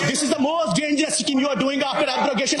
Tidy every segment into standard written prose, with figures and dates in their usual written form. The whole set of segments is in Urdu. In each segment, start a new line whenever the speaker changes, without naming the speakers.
This is the most dangerous scheme you are doing after abrogation.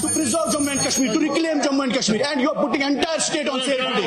to preserve Jammu and Kashmir, to reclaim Jammu and Kashmir, and you are putting entire state on sale today.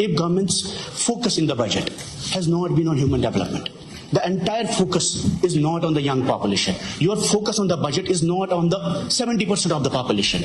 if government's focus in the budget has not been on human development, the entire focus is not on the young population, your focus on the budget is not on the 70% of the population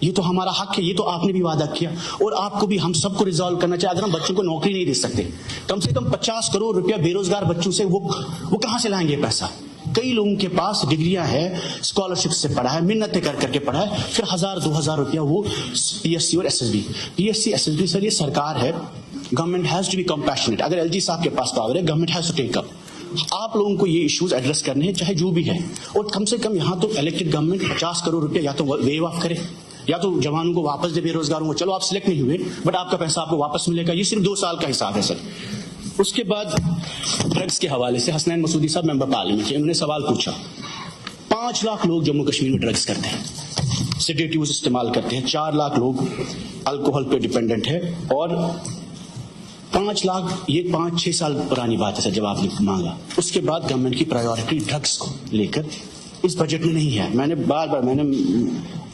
یہ تو ہمارا حق ہے, یہ تو آپ نے بھی وعدہ کیا, اور آپ کو بھی ہم سب کو ریزالو کرنا چاہیے. اگر ہم بچوں کو نوکری نہیں دے سکتے, کم سے کم 50 کروڑ روپیہ بے روزگار بچوں سے وہ کہاں سے لائیں گے پیسہ؟ کئی لوگوں کے پاس ڈگریاں ہیں, اسکالرشپ سے پڑھا ہے, منتیں کر کے پڑھا ہے, پھر 1000-2000 روپیہ وہ پی ایس سی اور S S B. P S C S S B sir یہ سرکار ہے, government has to be compassionate. اگر ایل جی صاحب کے پاس پاور ہے, government has to take up. آپ لوگوں کو یہ ایشوز ایڈریس کرنے ہیں چاہے جو بھی ہے, اور کم سے کم یہاں تو الیکٹڈ گورنمنٹ 50 کروڑ روپیہ یا تو ویو آف کرے, یا تو جوانوں کو واپس دے, بے روزگاروں کو. چلو آپ سلیکٹ نہیں ہوئے بٹ آپ کا پیسہ آپ کو واپس ملے گا. یہ صرف 2 سال کا حساب ہے سر. اس کے بعد ڈرگس کے حوالے سے حسنین مسعودی صاحب ممبر پارلیمنٹ, انہوں نے سوال پوچھا. 5 لاکھ لوگ جموں کشمیر میں ڈرگس کرتے ہیں, سیڈیٹیوز استعمال کرتے ہیں. 4 لاکھ لوگ الکوہل پہ ڈیپینڈنٹ ہے, اور 5 لاکھ یہ 5-6 سال پرانی بات ہے سر جب آپ نے مانگا. اس کے بعد گورنمنٹ کی پرائیورٹی ڈرگس کو لے کر اس بجٹ میں نہیں ہے. میں نے بار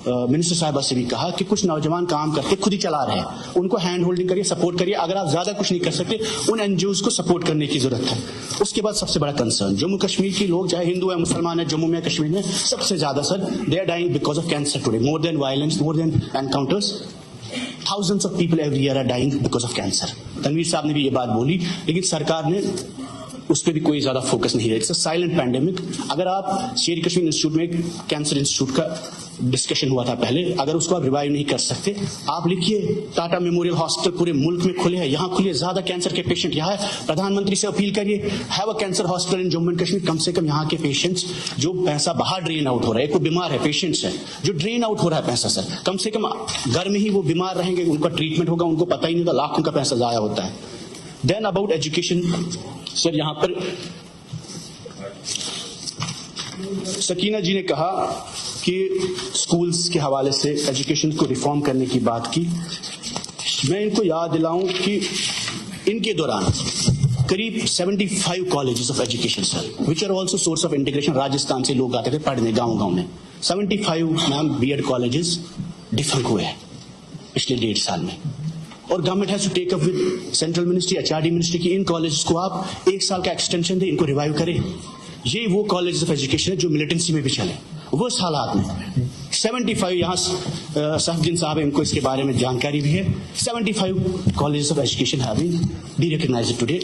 منسٹر صاحبہ سے بھی کہا کہ کچھ نوجوان کام کرتے خود ہی چلا رہے ہیں, ان کو ہینڈ ہولڈنگ کریے, سپورٹ کریے. اگر آپ زیادہ کچھ نہیں کر سکتے, ان این جی اوز کو سپورٹ کرنے کی ضرورت ہے. اس کے بعد سب سے بڑا کنسرن جموں کشمیر کی لوگ, چاہے ہندو ہے مسلمان ہے, جموں میں کشمیر میں سب سے زیادہ sir they are dying because of cancer today. More than violence, more than encounters, thousands of people every year are dying because of cancer. Tanveer صاحب نے بھی یہ بات بولی, لیکن سرکار نے اس پہ بھی کوئی زیادہ فوکس نہیں ہے. It's a silent pandemic. اگر آپ شیر کشمیر انسٹیٹیوٹ میں کینسر انسٹیٹیوٹ کا ڈسکشن ہوا تھا پہلے, اگر اس کو آپ ریوائیو نہیں کر سکتے, آپ لکھیے ٹاٹا میموریل ہاسپٹل پورے ملک میں کھلے ہیں, یہاں کھلیے, زیادہ کینسر کے پیشنٹ یہاں ہے. پردھان منتری سے اپیل کریے, have a cancer hospital in Jammu and Kashmir. کم سے کم یہاں کے پیشنٹس جو پیسہ باہر ڈرین آؤٹ ہو رہا ہے, کوئی بیمار ہے, پیشنٹس ہیں جو ڈرین آؤٹ ہو رہا ہے پیسہ سر, کم سے کم گھر میں ہی وہ بیمار رہیں گے, ان کا ٹریٹمنٹ ہوگا, ان کو پتہ ہی نہیں ہوگا, لاکھوں کا پیسہ ضائع ہوتا ہے. دین اباؤٹ ایجوکیشن سر, یہاں پر سکینہ جی نے کہا کہ اسکولز کے حوالے سے ایجوکیشن کو ریفارم کرنے کی بات کی. میں ان کو یاد دلاؤں کہ ان کے دوران قریب 75 colleges of education sir which are also source of integration. Rajasthan سے لوگ آتے تھے پڑھنے گاؤں میں. 75 ma'am B Ed colleges defunct ہوئے ہیں پچھلے 1.5 سال میں, اور government has to take up with central ministry, H R D ministry کی ان کالجز کو آپ 1 سال کا ایکسٹینشن دیں, ان کو ریوائیو کریں. یہ وہ کالجز آف ایجوکیشن ہے جو ملیٹنسی میں بھی چلے. وہ حالات میں 75 یہاں صاحب الدین صاحب ان کو اس کے بارے میں جانکاری بھی ہے. 75 colleges of education have been be recognized today,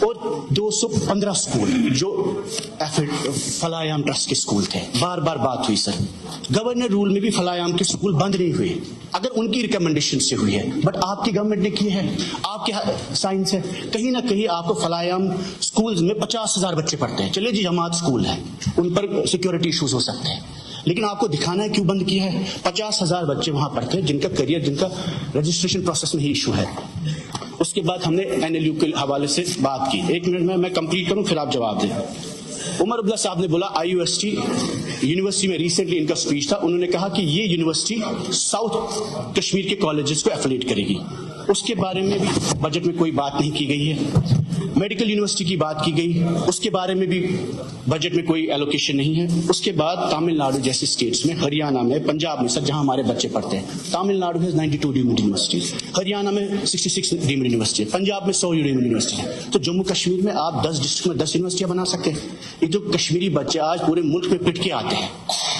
اور 215 اسکول جو فلاحیام ٹرسٹ کے اسکول تھے. بار بار بات ہوئی سر, گورنر رول میں بھی فلاحیام کے اسکول بند نہیں ہوئے اگر ان کی ریکمنڈیشن سے ہوئی ہے, بٹ آپ کی گورنمنٹ نے کی ہے, آپ کے سائنس ہے. کہیں نہ کہیں آپ کو فلاحیام اسکولز میں 50,000 بچے پڑھتے ہیں. چلے جی جماعت اسکول ہے, ان پر سیکورٹی ایشوز ہو سکتے ہیں, لیکن آپ کو دکھانا ہے کیوں بند کیا ہے. 50,000 بچے وہاں پڑھتے ہیں جن کا کریئر, جن کا رجسٹریشن پروسیس میں ہی ایشو ہے. اس کے بعد ہم نے این ایل یو کے حوالے سے بات کی. 1 منٹ میں کمپلیٹ کروں پھر آپ جواب دیں. عمر عبداللہ صاحب نے بولا آئی یو ایس ٹی یونیورسٹی میں ریسنٹلی ان کا اسپیچ تھا, انہوں نے کہا کہ یہ یونیورسٹی ساؤتھ کشمیر کے کالجز کو ایفیلیٹ کرے گی. اس کے بارے میں بھی بجٹ میں کوئی بات نہیں کی گئی ہے. میڈیکل یونیورسٹی کی بات کی گئی, اس کے بارے میں بھی بجٹ میں کوئی ایلوکیشن نہیں ہے. اس کے بعد تامل ناڈو جیسے اسٹیٹس میں, ہریانہ میں, پنجاب میں سر جہاں ہمارے بچے پڑھتے ہیں, تامل ناڈو ہے 92 ڈیمڈ یونیورسٹیز, ہریانہ میں 66 ڈیمڈ یونیورسٹی, پنجاب میں 100 ڈیمڈ یونیورسٹی ہے. تو جموں کشمیر میں آپ 10 ڈسٹرکٹ میں 10 یونیورسٹیاں بنا سکتے ہیں. یہ جو کشمیری بچے آج پورے ملک میں پٹ کے آتے ہیں,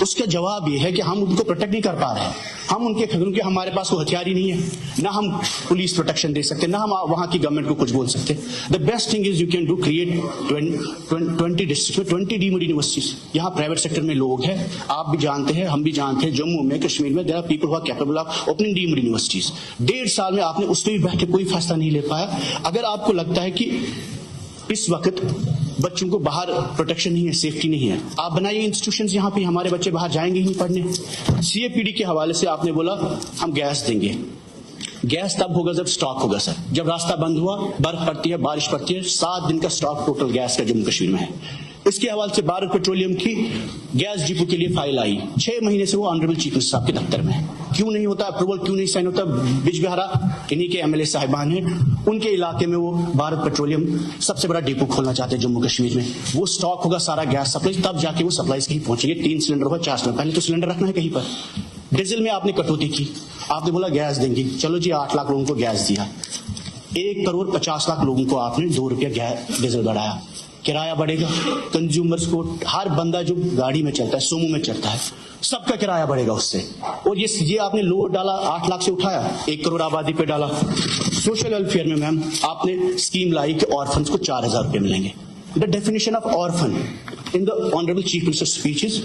اس کا جواب یہ ہے کہ ہم ان کو پروٹیکٹ نہیں کر پا رہے ہیں. ہم ان کے خبروں کے ہمارے پاس کوئی ہتھیار ہی نہیں ہے, نہ ہم پولیس پروٹیکشن دے سکتے, نہ ہم وہاں کی گورنمنٹ کو کچھ بول سکتے. The best thing is you can do create 20 district میں 20 ڈیمڈ یونیورسٹیز. یہاں پرائیویٹ سیکٹر میں لوگ ہیں, آپ بھی جانتے ہیں, ہم بھی جانتے ہیں, جموں میں کشمیر میں there are people who are capable of opening deemed universities. 1.5 سال میں آپ نے اس پہ بھی بیٹھ کے کوئی فیصلہ نہیں لے پایا. اگر آپ کو لگتا ہے کہ اس وقت بچوں کو باہر پروٹیکشن نہیں ہے, سیفٹی نہیں ہے, آپ بنائیے انسٹیٹیوشنز, یہاں پہ ہمارے بچے باہر جائیں گے ہی نہیں پڑھنے. سی اے پی ڈی کے حوالے سے آپ نے بولا ہم گیس دیں گے. گیس تب ہوگا جب سٹاک ہوگا سر. جب راستہ بند ہوا, برف پڑتی ہے, بارش پڑتی ہے, 7 دن کا سٹاک ٹوٹل گیس کا جموں کشمیر میں ہے. اس کے حوالے سے بھارت پیٹرولیم کی گیس ڈپو کے لیے فائل آئی, 6 مہینے سے وہ آنریبل چیف منسٹر صاحب کے دفتر میں ہے. کیوں نہیں ہوتا اپروول, کیوں نہیں سائن ہوتا؟ بج بہارا انہی کے ایم ایل اے صاحبان ہیں, ان کے علاقے میں وہ بھارت پیٹرولیم سب سے بڑا ڈپو کھولنا چاہتے ہیں جموں کشمیر میں. وہ سٹاک ہوگا سارا گیس سپلائی, تب جا کے وہ سپلائیز کہیں پہنچیں گے. 3 سلنڈر ہوگا 4 سلنڈر, پہلے تو سلنڈر رکھنا ہے کہیں پر. ڈیزل میں آپ نے کٹوتی کی, آپ نے بولا گیس دیں گے, چلو جی 8 لاکھ لوگوں کو گیس دیا. 1 کروڑ 50 لاکھ لوگوں کو آپ نے 2 روپیہ ڈیزل بڑھایا. کرایہ بڑھے گا. کنزیومرز کو, ہر بندہ جو گاڑی میں چلتا ہے, سومو میں چلتا ہے, سب کا کرایہ بڑھے گا اس سے. اور یہ آپ نے لوڈ ڈالا 8 لاکھ سے اٹھایا, 1 کروڑ آبادی پہ ڈالا. سوشل ویلفیئر میں میم آپ نے اسکیم لائی کہ آرفنس کو 4000 روپے ملیں گے. The definition of orphan in the honourable chief minister speeches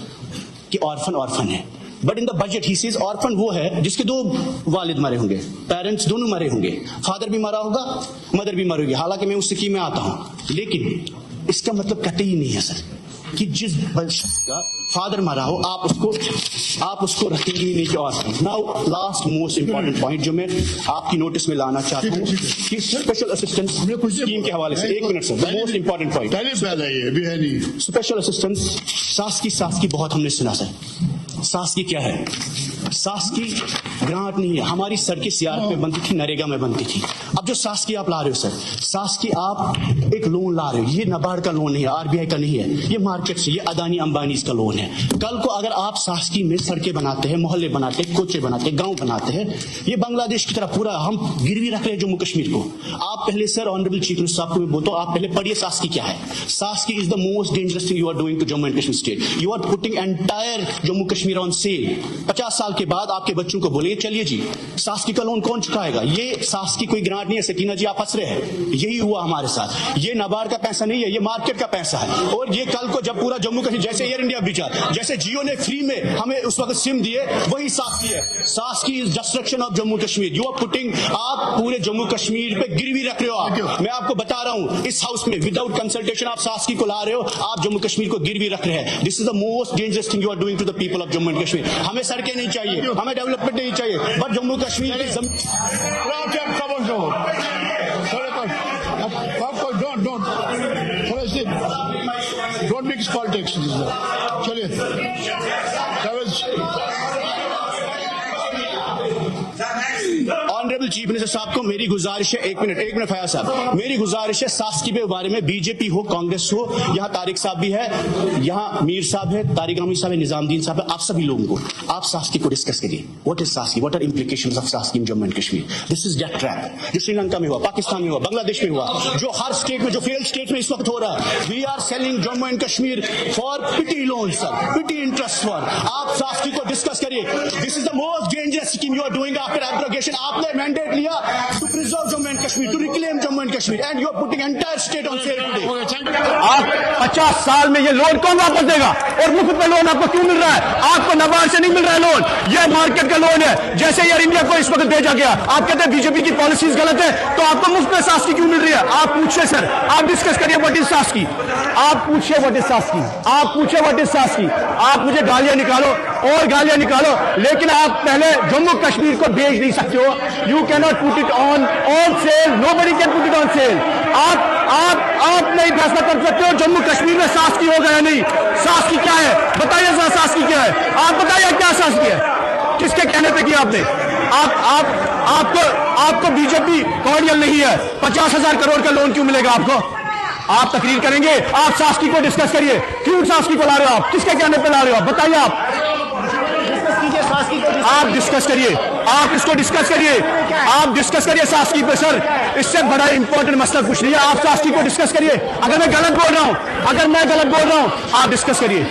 کہ آرفن ہے. But in the budget he says orphan وہ ہے جس کے 2 والد مرے ہوں گے, پیرنٹس دونوں مرے ہوں گے, فادر بھی مرا ہوگا, مدر بھی مر ہوگی. حالانکہ میں اس سکیم میں آتا ہوں, لیکن اس کا مطلب قطعی نہیں ہے سر کہ جس شخص کا فادر مرا ہو آپ اس کو رکھیں گے نہیں کہ orphan. Now last most important point جو میں آپ کی نوٹس میں لانا چاہتا ہوں کہ اسپیشل اسسٹنس اسکیم کے حوالے سے. 1 minute sir, most important point special assistance. SASCI بہت ہم نے سنا سر. ساسکی کیا ہے؟ ساسکی گرانٹ نہیں ہے. ہماری سڑکیں سیارت میں بنتی تھی, نریگا میں بنتی تھی. اب جو ساسکی آپ لا رہے ہو سر, ساسکی آپ ایک لون لا رہے ہو, یہ نبارڈ کا لون نہیں ہے, RBI کا نہیں ہے, یہ مارکیٹ سے, یہ اڈانی امبانیز کا لون ہے. کل کو اگر آپ ساسکی میں سڑکیں بناتے ہیں, محلے بناتے ہیں, کوچے بناتے ہیں, گاؤں بناتے ہیں, یہ بنگلہ دیش کی طرح پورا ہم گروی رکھ رہے ہیں جموں کشمیر کو. آپ پہلے سر آنریبل چیف منسٹر صاحب کو میں بولتا ہوں, آپ پہلے پڑھیے ساسکی کیا ہے. SASCI is the most dangerous thing you are doing to Jammu and Kashmir state. You are putting entire Jammu Kashmir on sale. 50 سال کے بعد آپ کے بچوں کو بولیں چلیے جی ساسکی کا لون کون چکائے گا. یہ ساسکی کوئی گرانٹ نہیں ہے سکینہ جی, آپ ہنس رہے ہیں. یہی ہوا ہمارے ساتھ. یہ نبارڈ کا پیسہ نہیں ہے, یہ مارکیٹ کا پیسہ ہے. اور یہ کل کو جب پورا جموں کشمیر, جیسے ایئر انڈیا بیچا, جیسے جیو نے فری میں ہمیں اس وقت سم دیے, وہی ساسکی ہے. SASCI is destruction of Jammu Kashmir. You are putting, آپ پورے جموں کشمیر پہ گروی رکھ رہے ہو. میں آپ کو بتا رہا ہوں, اس ہاؤس میں وداؤٹ کنسلٹیشن آپ ساسکی کو لا رہے ہو, آپ جموں کشمیر کو گروی رکھ رہے ہیں. This is the most dangerous thing you are doing to the people of Jammu and Kashmir. ہمیں سڑکیں نہیں چاہیے, ہمیں ڈیولپمنٹ نہیں چاہیے, بٹ جموں کشمیر کی
Don't mix politics. چلیے
آنریبل چیف منسٹر صاحب کو میری گزارش ہے, 1 منٹ فیاض صاحب, میری گزارش ہے ساسکی کے بارے میں, بی جے پی ہو, کانگریس ہو, یہاں طارق صاحب بھی ہے, یہاں میر صاحب ہے, طارق رحمان صاحب ہے, نظام الدین صاحب ہے, آپ سبھی لوگوں کو آپ ساسکی کو ڈسکس کریے. What is SASCI, what are implications of SASCI in Jammu and Kashmir. This is death trap جو سری لنکا میں ہوا, پاکستان میں ہوا, بنگلہ دیش میں ہوا, جو ہر اسٹیٹ میں, جو فیل اسٹیٹ میں اس وقت ہو رہا ہے. We are selling Jammu and Kashmir for petty loan sir, petty interest for. آپ ساسکی کو ڈسکس کریے. This is the most dangerous scheme you are doing after abrogation. آپ نے مینڈیٹ لیا to preserve Jammu and Kashmir, to reclaim Jammu and Kashmir, and you are putting entire state on sale today.
آپ 50 سال میں یہ لون کون واپس دے گا؟ اور مفت میں لون آپ کو کیوں مل رہا ہے؟ آپ کو نبارڈ سے نہیں مل رہا ہے لون, یہ مارکیٹ کا لون ہے. جیسے ایئر انڈیا کو اس وقت بھیجا گیا, آپ کہتے ہیں بی جے پی کی پالیسیز غلط ہے, تو آپ کو مفت میں ساسکی کیوں مل رہی ہے؟ آپ پوچھے سر, آپ ڈسکس کریے واٹ از ساسکی. آپ پوچھے واٹ از ساسکی, آپ پوچھے واٹ از ساسکی. آپ مجھے گالیاں نکالو اور گالیاں نکالو, لیکن آپ پہلے جموں کشمیر کو بیچ نہیں سکتے ہو. You can not put it on sale, nobody can put it on sale. آپ نہیں فیصلہ کر سکتے ہو جموں کشمیر میں ساسکی ہوگا یا نہیں. ساسکی کیا ہے بتائیے ذرا, ساسکی کیا ہے آپ بتائیے, کیا ساسکی ہے, کس کے کہنے پہ کیا آپ نے؟ آپ کو بی جے پی کارڈیل نہیں ہے, 50,000 کروڑ کا لون کیوں ملے گا آپ کو؟ آپ تقریر کریں گے, آپ ساسکی کو ڈسکس کریے. کیوں ساسکی کو لا رہے ہو آپ, کس کے کہنے پہ لا رہے ہو آپ بتائیے. آپ ڈسکس کریے, آپ اس کو ڈسکس کریے, آپ ڈسکس کریے ساسکی پہ سر. اس سے بڑا امپورٹنٹ مسئلہ کچھ نہیں ہے. آپ ساسکی کو ڈسکس کریے. اگر میں غلط بول رہا ہوں آپ ڈسکس کریے.